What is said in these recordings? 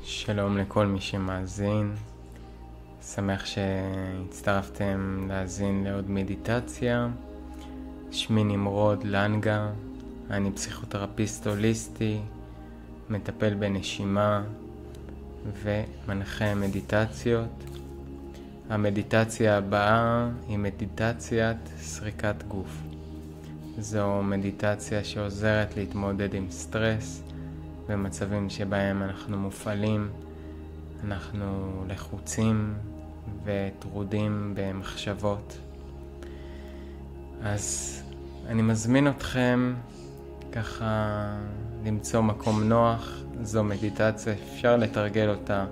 שלום לכל מי שמאזין, שמח שהצטרפתם להאזין לעוד מדיטציה. שמי נמרוד לנגה, אני פסיכותרפיסט הוליסטי, מטפל בנשימה ומנחה מדיטציות. המדיטציה הבאה היא מדיטציית סריקת גוף. זו מדיטציה שעוזרת להתמודד עם סטרס במצבים שבהם אנחנו מופעלים, אנחנו לחוצים וטרודים במחשבות. אז אני מזמין אתכם ככה למצוא מקום נוח. זו מדיטציה, אפשר לתרגל אותה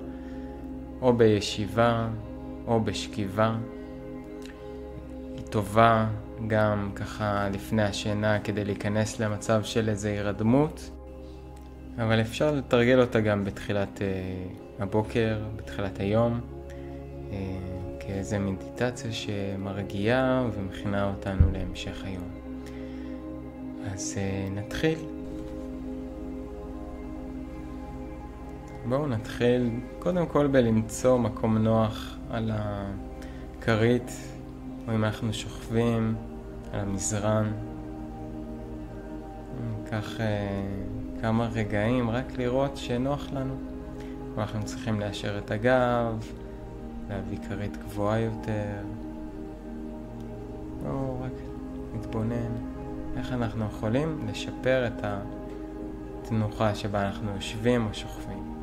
או בישיבה או בשכיבה. היא טובה גם ככה לפני השינה כדי להיכנס למצב של איזו הרדמות, אבל אפשר לתרגל אותה גם בתחילת הבוקר, בתחילת היום, כאיזו מדיטציה שמרגיעה ומכינה אותנו להמשך היום. אז נתחיל. בואו נתחיל קודם כל בלמצוא מקום נוח על הכרית, או אם אנחנו שוכבים על המזרן. ניקח כמה רגעים רק לראות שנוח לנו. אנחנו צריכים לאשר את הגב, להביא כרית גבוהה יותר. או רק נתבונן איך אנחנו יכולים לשפר את התנוחה שבה אנחנו יושבים או שוכבים.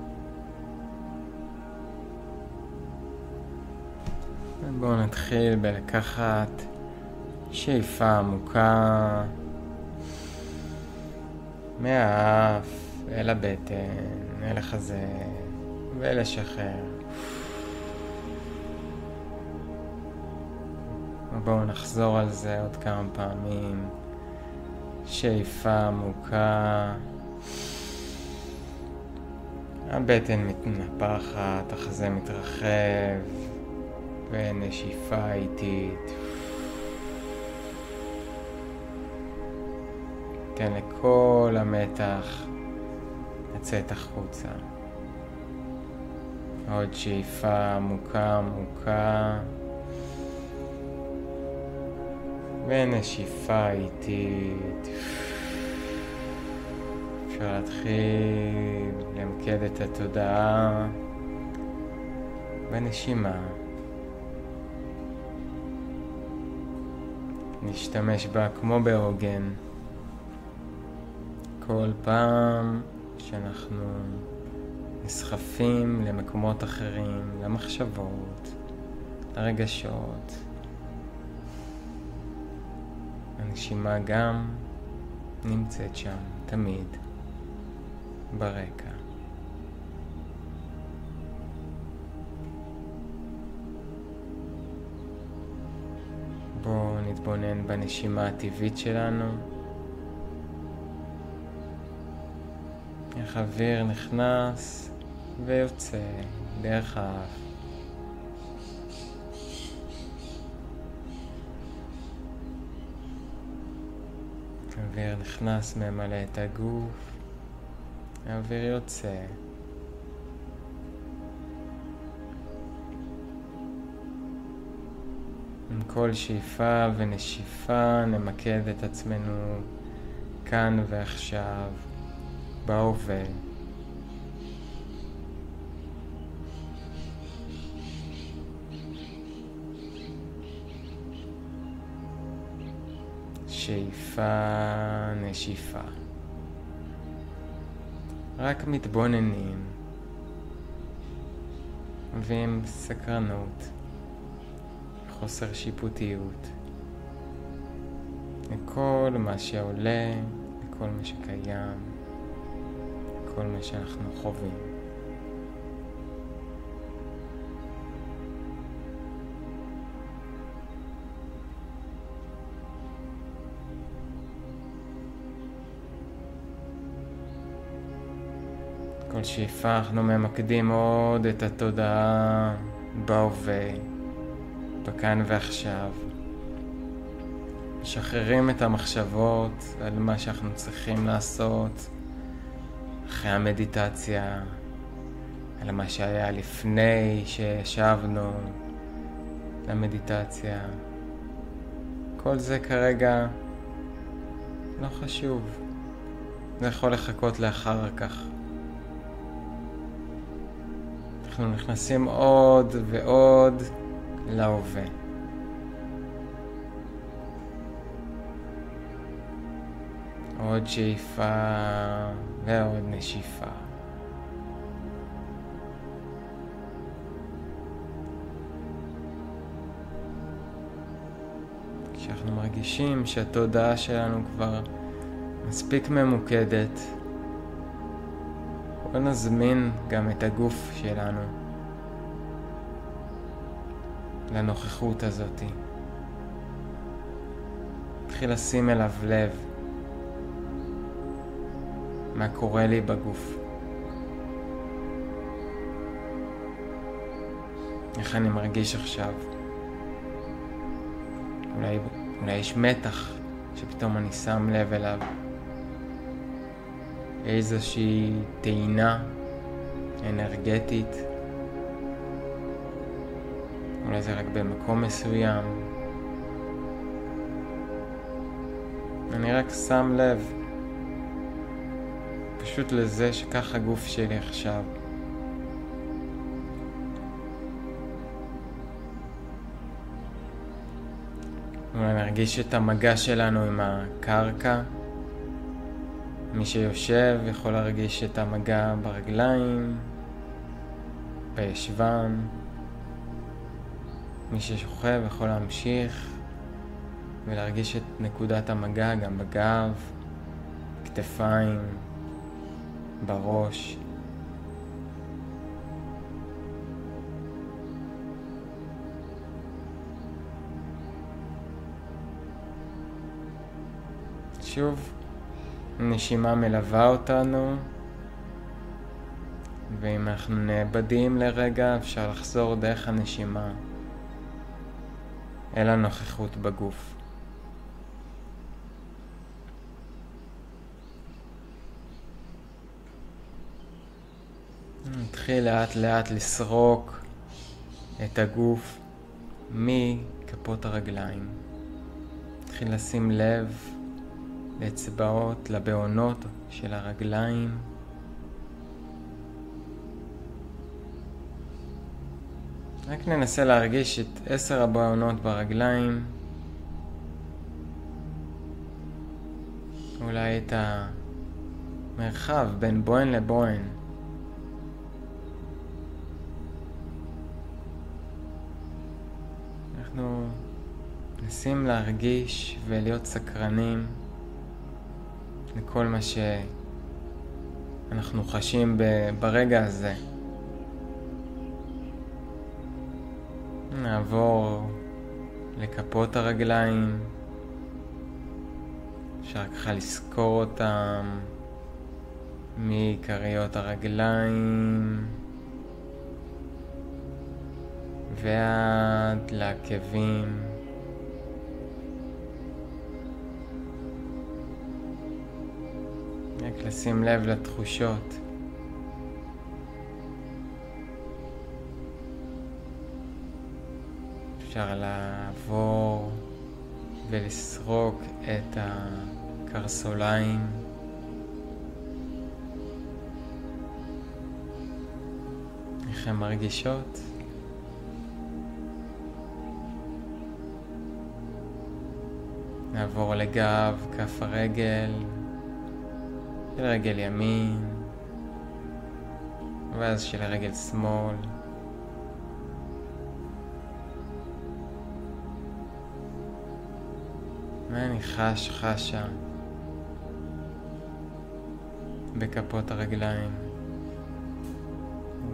בואו נתחיל בלקחת שאיפה עמוקה מהאף אל הבטן, אל החזה, ולשחרר. בואו נחזור על זה עוד כמה פעמים. שאיפה עמוקה, הבטן מתנפחת, החזה מתרחב, ונשיפה איטית. תן לכל המתח לצאת החוצה. עוד שאיפה עמוקה עמוקה, ונשיפה איטית. אפשר להתחיל למקד את התודעה בנשימה. נשתמש בה כמו בעוגן. כל פעם שאנחנו נסחפים למקומות אחרים, למחשבות, לרגשות, הנשימה גם נמצאת שם תמיד ברקע. בואו נתבונן בנשימה הטבעית שלנו. איך האוויר נכנס ויוצא דרך האף. האוויר נכנס ממלא את הגוף, האוויר יוצא. עם כל שאיפה ונשיפה נמקד את עצמנו כאן ועכשיו, בהווה. שאיפה, נשיפה. רק מתבוננים ועם סקרנות, חוסר שיפוטיות, לכל מה שעולה, לכל מה שקיים, כל מה שאנחנו חווים. כל שאיפה אנחנו ממקדים עוד את התודעה בהווה, בכאן ועכשיו. משחררים את המחשבות על מה שאנחנו צריכים לעשות אחרי המדיטציה, על מה שהיה לפני שישבנו למדיטציה. כל זה כרגע לא חשוב. זה יכול לחכות לאחר כך. אנחנו נכנסים עוד ועוד להווה. עוד שאיפה ועוד נשיפה. כשאנחנו מרגישים שהתודעה שלנו כבר מספיק ממוקדת, בוא נזמין גם את הגוף שלנו לנוכחות הזאת. נתחיל לשים אליו לב. מה קורה לי בגוף? איך אני מרגיש עכשיו? אולי יש מתח שפתאום אני שם לב אליו. איזושהי טעינה אנרגטית. אולי זה רק במקום מסוים. אני רק שם לב פשוט לזה שככה הגוף שלי עכשיו. אולי נרגיש את המגע שלנו עם הקרקע. מי שיושב יכול להרגיש את המגע ברגליים, בישבן. מי ששוכב יכול להמשיך ולהרגיש את נקודת המגע גם בגב, כתפיים, בראש. שוב, הנשימה מלווה אותנו, ואם אנחנו נאבדים לרגע אפשר לחזור דרך הנשימה אל הנוכחות בגוף. נתחיל לאט לאט לסרוק את הגוף מכפות הרגליים. נתחיל לשים לב לאצבעות, לבעונות של הרגליים. רק ננסה להרגיש את 10 הבעונות ברגליים. אולי את המרחב בין בוהן לבוהן. אנחנו נסים להרגיש ולהיות סקרנים לכל מה שאנחנו חשים ברגע הזה. נעבור לכפות הרגליים. אפשר ככה לזכור אותם מכריות הרגליים ועד לעקבים. רק לשים לב לתחושות. אפשר לעבור ולסרוק את הקרסוליים. איך הן מרגישות? נעבור לגב, כף הרגל, של רגל ימין, ואז של רגל שמאל. מה אני חשה בכפות הרגליים?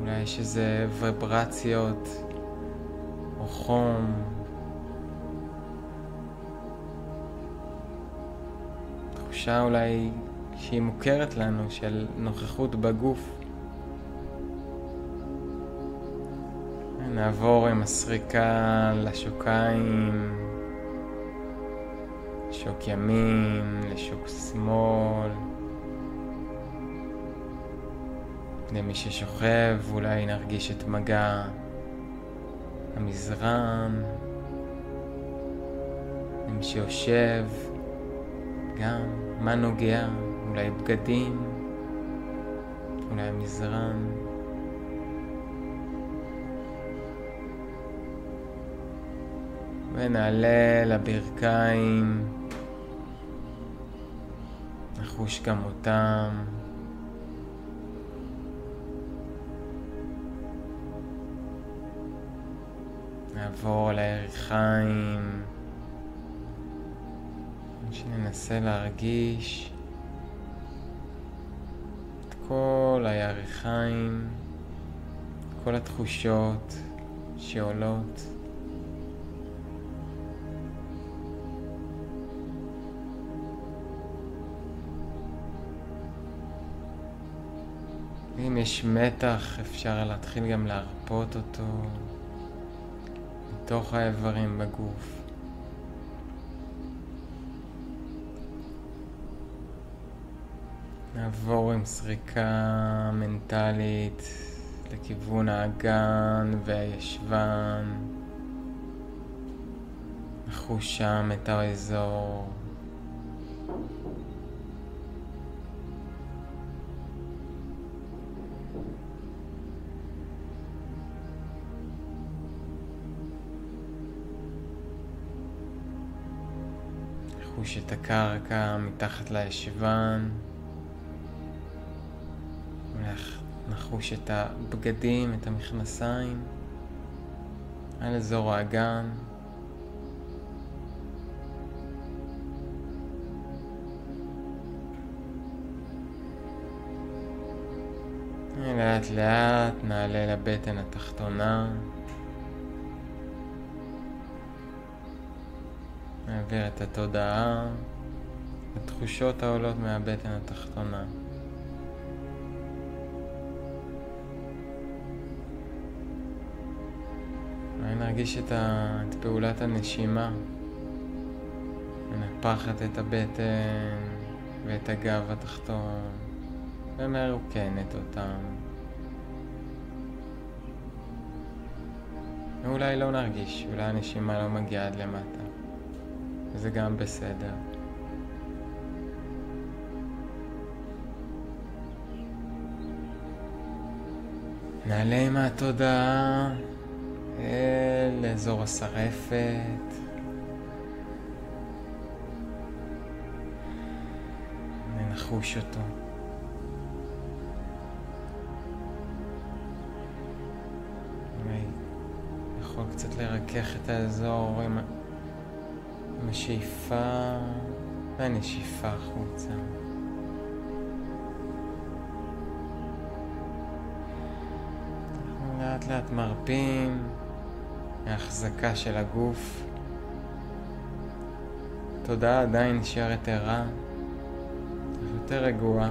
אולי יש איזה ויברציות או חום. תחושה אולי שהיא מוכרת לנו של נוכחות בגוף. נעבור עם הסריקה לשוקיים, שוק ימין, לשוק שמאל, למי ששוכב אולי נרגיש את מגע המזרן. למי שיושב גם מה נוגע, אולי בגדים, אולי המזרן. ונעלה לברכיים, נחוש גם אותם. נעבור לירכיים, שננסה להרגיש את כל הירכיים, כל התחושות שעולות. אם יש מתח אפשר להתחיל גם להרפות אותו מתוך האיברים בגוף. נעבור עם סריקה מנטלית לכיוון האגן והישבן. נחוש שם את האזור. נחוש את הקרקע מתחת לישבן. נחוש את הבגדים, את המכנסיים על אזור האגן. לאט לאט נעלה לבטן התחתונה. נעביר את התודעה לתחושות העולות מהבטן התחתונה. נרגיש את פעולת הנשימה, מנפחת את הבטן ואת הגב התחתון ומרוקנת אותם. ואולי לא נרגיש, אולי הנשימה לא מגיעה עד למטה, זה גם בסדר. נעלה עם התודעה אל אזור השרפת. ונחוש אותו. יכול קצת לרכך את האזור עם השאיפה והנשיפה החוצה. אנחנו לאט לאט מרפים מההחזקה של הגוף. התודעה עדיין נשארת ערה, יותר רגועה.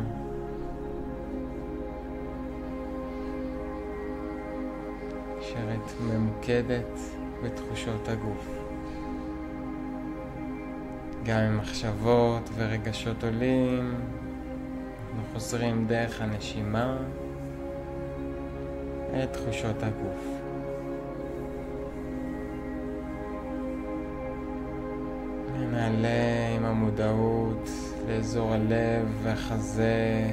נשארת ממוקדת בתחושות הגוף. גם עם מחשבות ורגשות עולים, אנחנו חוזרים דרך הנשימה את תחושות הגוף. נעלה עם המודעות לאזור הלב והחזה.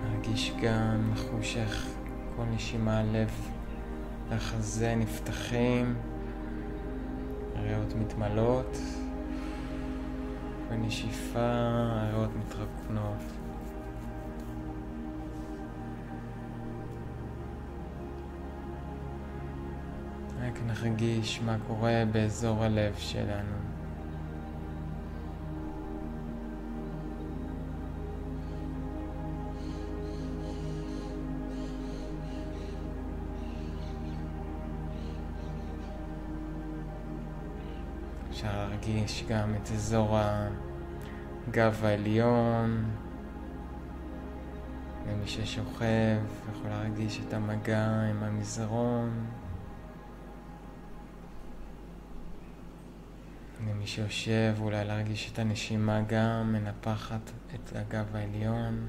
נרגיש גם, נחוש איך כל נשימה הלב והחזה נפתחים, הריאות מתמלאות, ונשיפה הריאות מתרוקנות. רק נרגיש מה קורה באזור הלב שלנו. אפשר להרגיש גם את אזור הגב העליון. ומי ששוכב יכול להרגיש את המגע עם המזרון. למי שיושב, אולי להרגיש את הנשימה גם מנפחת את הגב העליון.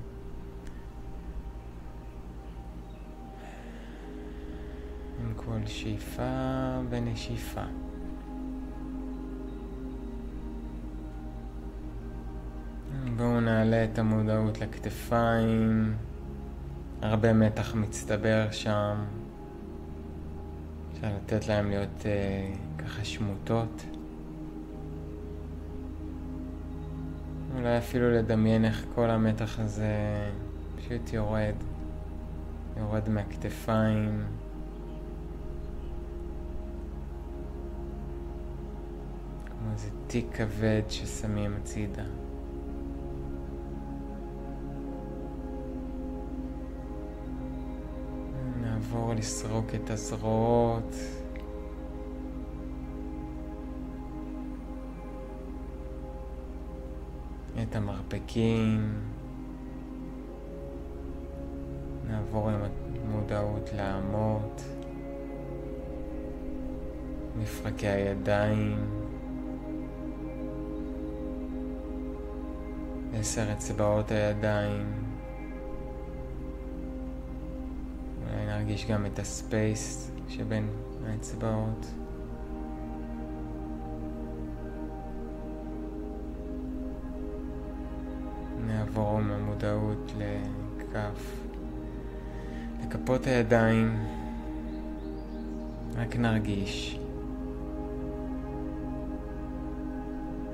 עם כל שאיפה ונשיפה. בואו נעלה את המודעות לכתפיים. הרבה מתח מצטבר שם. אפשר לתת להם להיות ככה שמוטות. אולי אפילו לדמיין איך כל המתח הזה פשוט יורד מהכתפיים. כמו איזה תיק כבד ששמים הצידה. נעבור לסרוק את הזרועות. את המרפקים. נעבור עם המודעות לאמות. מפרקי הידיים. 10 אצבעות הידיים. אולי נרגיש גם את הספייס שבין האצבעות. נעבור עם המודעות לכפות הידיים. רק נרגיש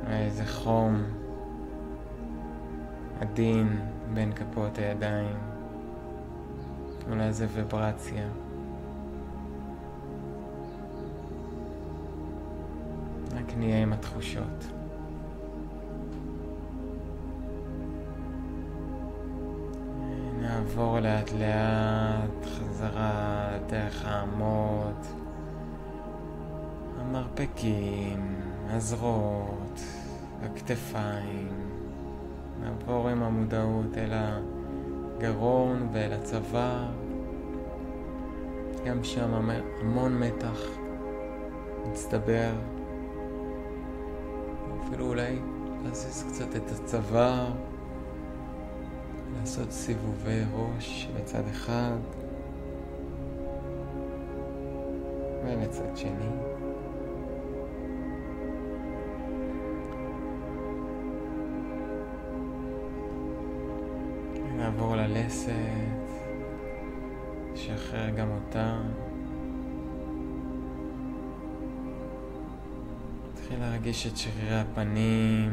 איזה חום עדין בין כפות הידיים. אולי איזה ויברציה. רק נהיה עם התחושות. נעבור לאט לאט חזרה דרך האמות, המרפקים, הזרועות, הכתפיים. נעבור עם המודעות אל הגרון ואל הצוואר. גם שם המון מתח מצטבר. אפילו אולי להזיז קצת את הצוואר, לעשות סיבובי ראש לצד אחד ולצד שני. נעבור ללסת, שחרר גם אותה. תתחיל להרגיש את שרירי הפנים,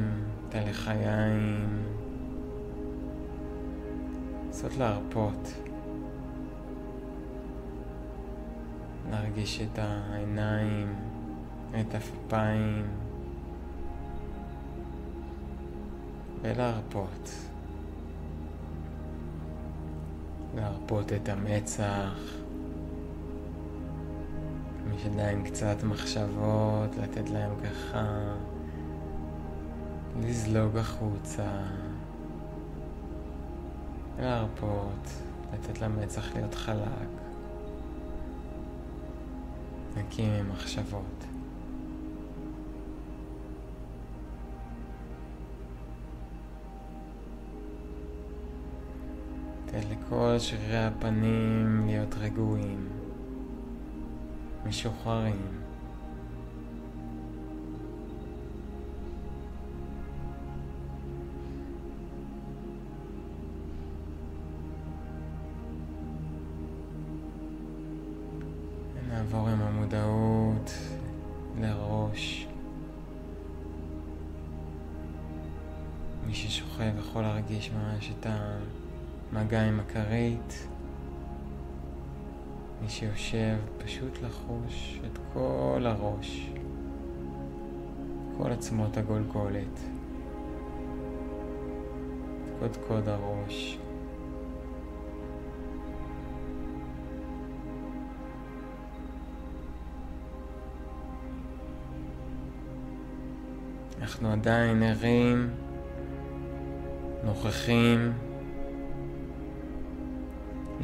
את הלחיים. לנסות להרפות. להרגיש את העיניים, את הפיים, ולהרפות. להרפות את המצח. מי שעדיין קצת מחשבות, לתת להם ככה לזלוג החוצה. להרפות, לתת למצח להיות חלק. נקי ממחשבות. תן לכל שרירי הפנים להיות רגועים, משוחררים. נעבור עם המודעות לראש. מי ששוכב יכול להרגיש ממש את המגע עם הכרית. מי שיושב פשוט לחוש את כל הראש, כל עצמות הגולגולת, את קודקוד הראש. אנחנו עדיין ערים, נוכחים.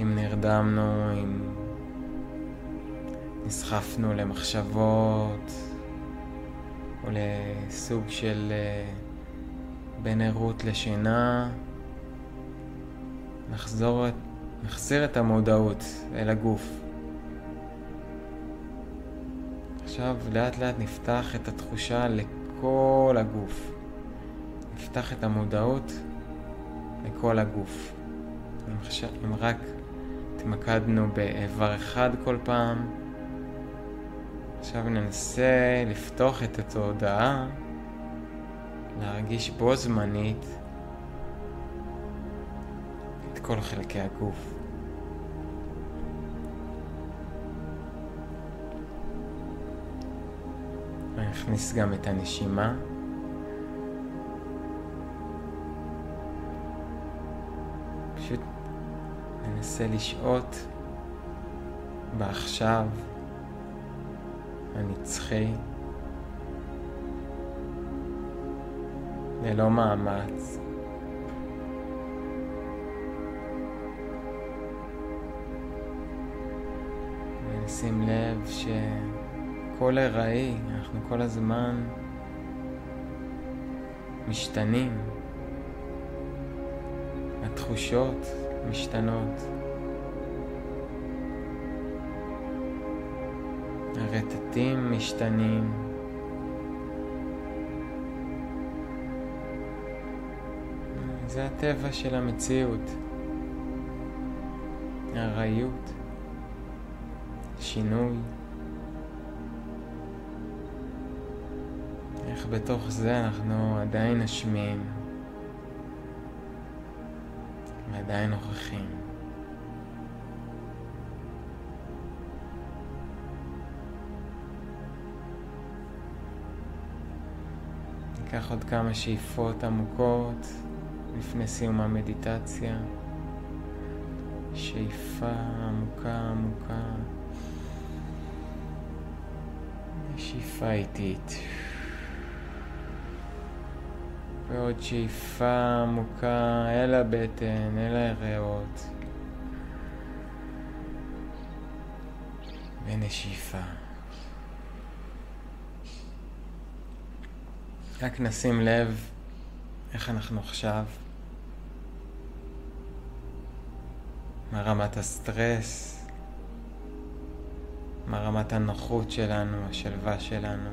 אם נרדמנו, אם נסחפנו למחשבות, לסוג של בין ערות לשינה. נחזיר את המודעות אל הגוף. עכשיו לאט לאט נפתח את התחושה לכל הגוף. נפתח את המודעות לכל הגוף. אם רק התמקדנו באיבר אחד כל פעם, עכשיו ננסה לפתוח את התודעה, להרגיש בו זמנית את כל חלקי הגוף. נכניס גם את הנשימה. פשוט ננסה לשהות בעכשיו הנצחי, ללא מאמץ. ונשים לב שכל הראי, אנחנו כל הזמן משתנים, התחושות משתנות, הרטטים משתנים, זה הטבע של המציאות, הראיות, שינוי. איך בתוך זה אנחנו עדיין נשמים ועדיין נוכחים. ניקח עוד כמה שאיפות עמוקות לפני סיום המדיטציה. שאיפה עמוקה עמוקה, שאיפה איטית, ועוד שאיפה עמוקה אל הבטן, אל הריאות, ונשיפה. רק נשים לב איך אנחנו עכשיו, מה רמת הסטרס, מה רמת הנוחות שלנו, השלווה שלנו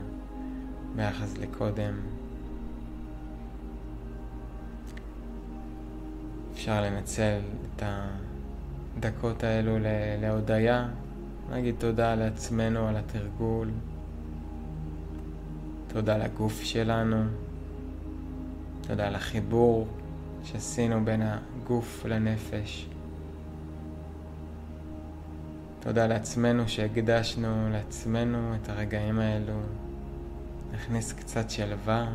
ביחס לקודם. אפשר לנצל את הדקות האלו להודיה, נגיד תודה לעצמנו על התרגול, תודה לגוף שלנו, תודה לחיבור שעשינו בין הגוף לנפש, תודה לעצמנו שהקדשנו לעצמנו את הרגעים האלו, נכניס קצת שלווה,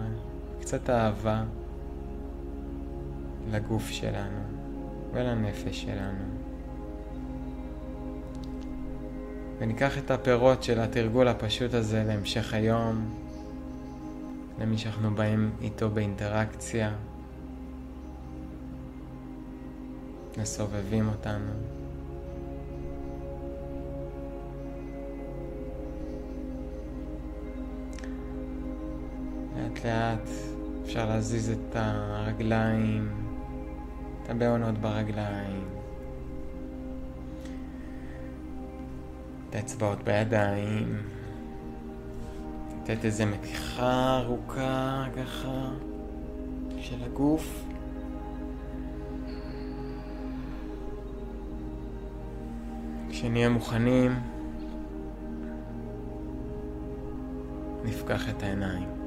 קצת אהבה לגוף שלנו ולנפש שלנו. וניקח את הפירות של התרגול הפשוט הזה להמשך היום, למי שאנחנו באים איתו באינטראקציה, מסובבים אותנו. לאט לאט אפשר להזיז את הרגליים, את הבעונות ברגליים, את האצבעות בידיים, לתת איזה מתיחה ארוכה ככה של הגוף. כשנהיה מוכנים, נפקח את העיניים.